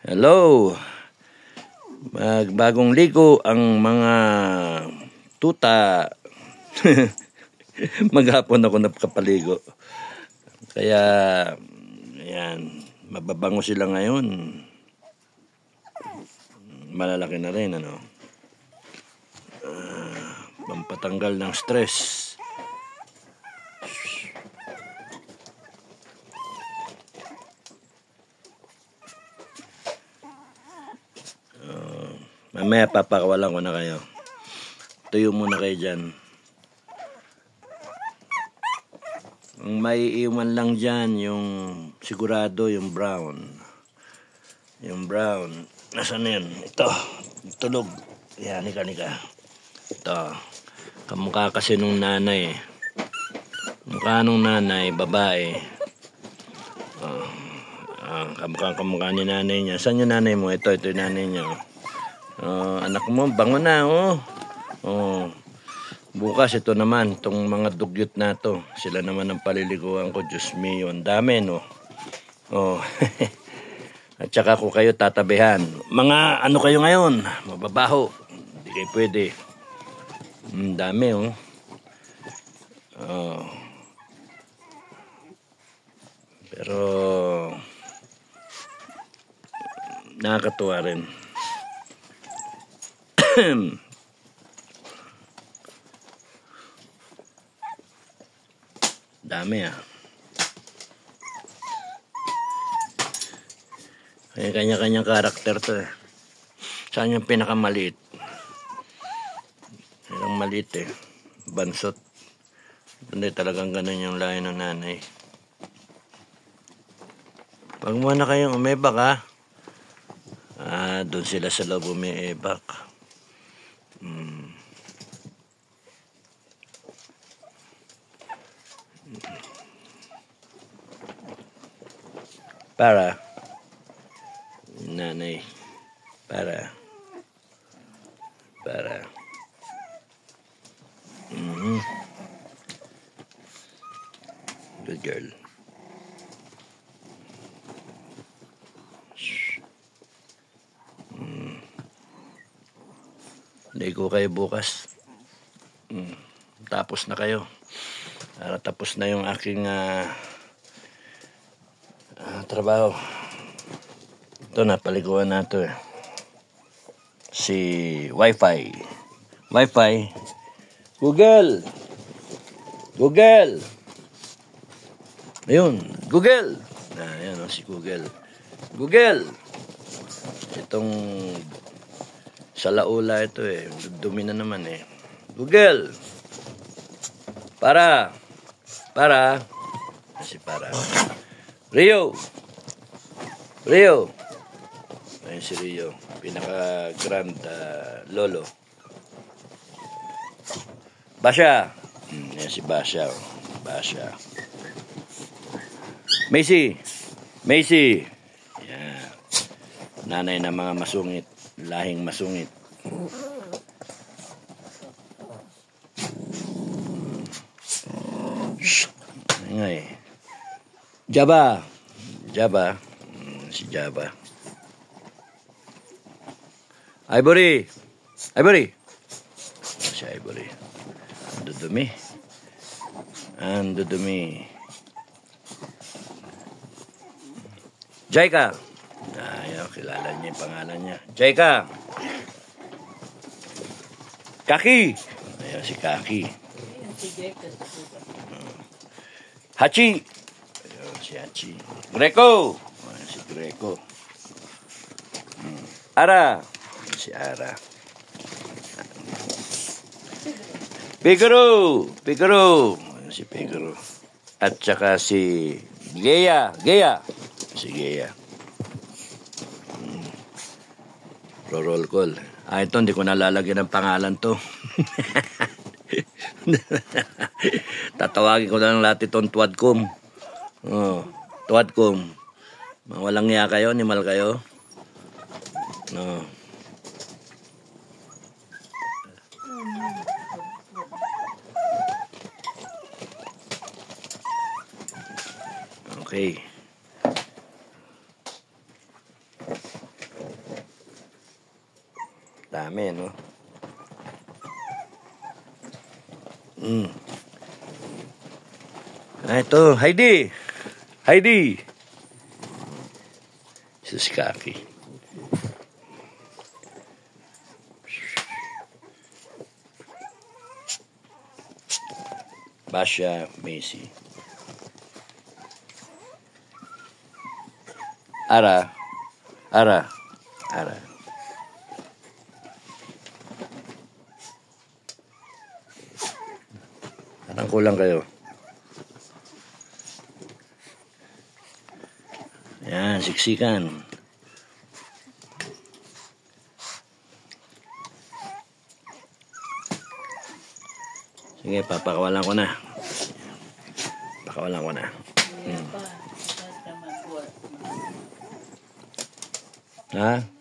Hello! Magbagong ligo ang mga tuta. Maghapon ako napakapaligo. Kaya, ayan, mababango sila ngayon. Malalaki na rin, ano? Pampatanggal ng stress. Mamaya papakawalan ko na kayo. Tuyo muna kayo dyan. Ang may iwan lang dyan, yung sigurado, yung brown. Yung brown. Nasaan na yun? Ito. Tulog. Yan, nika. Ito. Kamukha kasi nung nanay. Mukha nung nanay, babae. Kamukha ni nanay niya. Saan yung nanay mo? Ito yung nanay niya. Anak mo, bango na, bukas ito naman, itong mga dugyot na to, sila naman ang paliliguan ko. Diyos mio, ang dami, no? At saka ko kayo tatabihan. Mga ano kayo ngayon? Mababaho. Hindi kayo pwede. Dami, pero nakakatuwa rin. Dami, Kanya-kanyang karakter to, Saan yung pinakamaliit? Yung maliit, bansot. Hindi talagang ganun yung lahi ng nanay. Pag muna kayong umebak, doon sila sa loob umiebak. Para nanay, para good girl. Ligo kayo bukas. Tapos na kayo. Tapos na yung aking trabaho. Ito na, paliguan na ito, si Wi-Fi. Google. Ayun, Google. Ayan, si Google. Itong sa laula ito, dumi na naman, Google. Para. Si para. Rio. Ayun si Rio. Pinaka-grand lolo. Basha. Yan si Basha. Macy. Yan. Nanay ng mga masungit. Lahing masungit. Ngay. Jaba. Si Jaba. Ivory. Si Ivory. Ang dudumi. Jaika. Ayaw, kilala niya yung pangalan niya. Jaika. Kaki. Ayaw, si Kaki. Hachi. Ayaw, si Hachi. Greco. Ayaw, si Greco. Ara. Si Ara. Pigaro. Si Pigaro. At saka si Gea. Si Gea. Roll call. Ito, hindi ko nalalagyan ng pangalan to. Tatawagin ko na lang lahat itong Tuadcom. Tuadcom. Walang niya kayo, animal kayo. Okay. Dami, no? Ito, Heidi! Heidi! Sus Kaki. Basha Macy. Ara. Ara. Ara. Parang kulang kayo. Yan, siksikan. Sige, papakawalan ko na. Pakawalan ko na. Ha?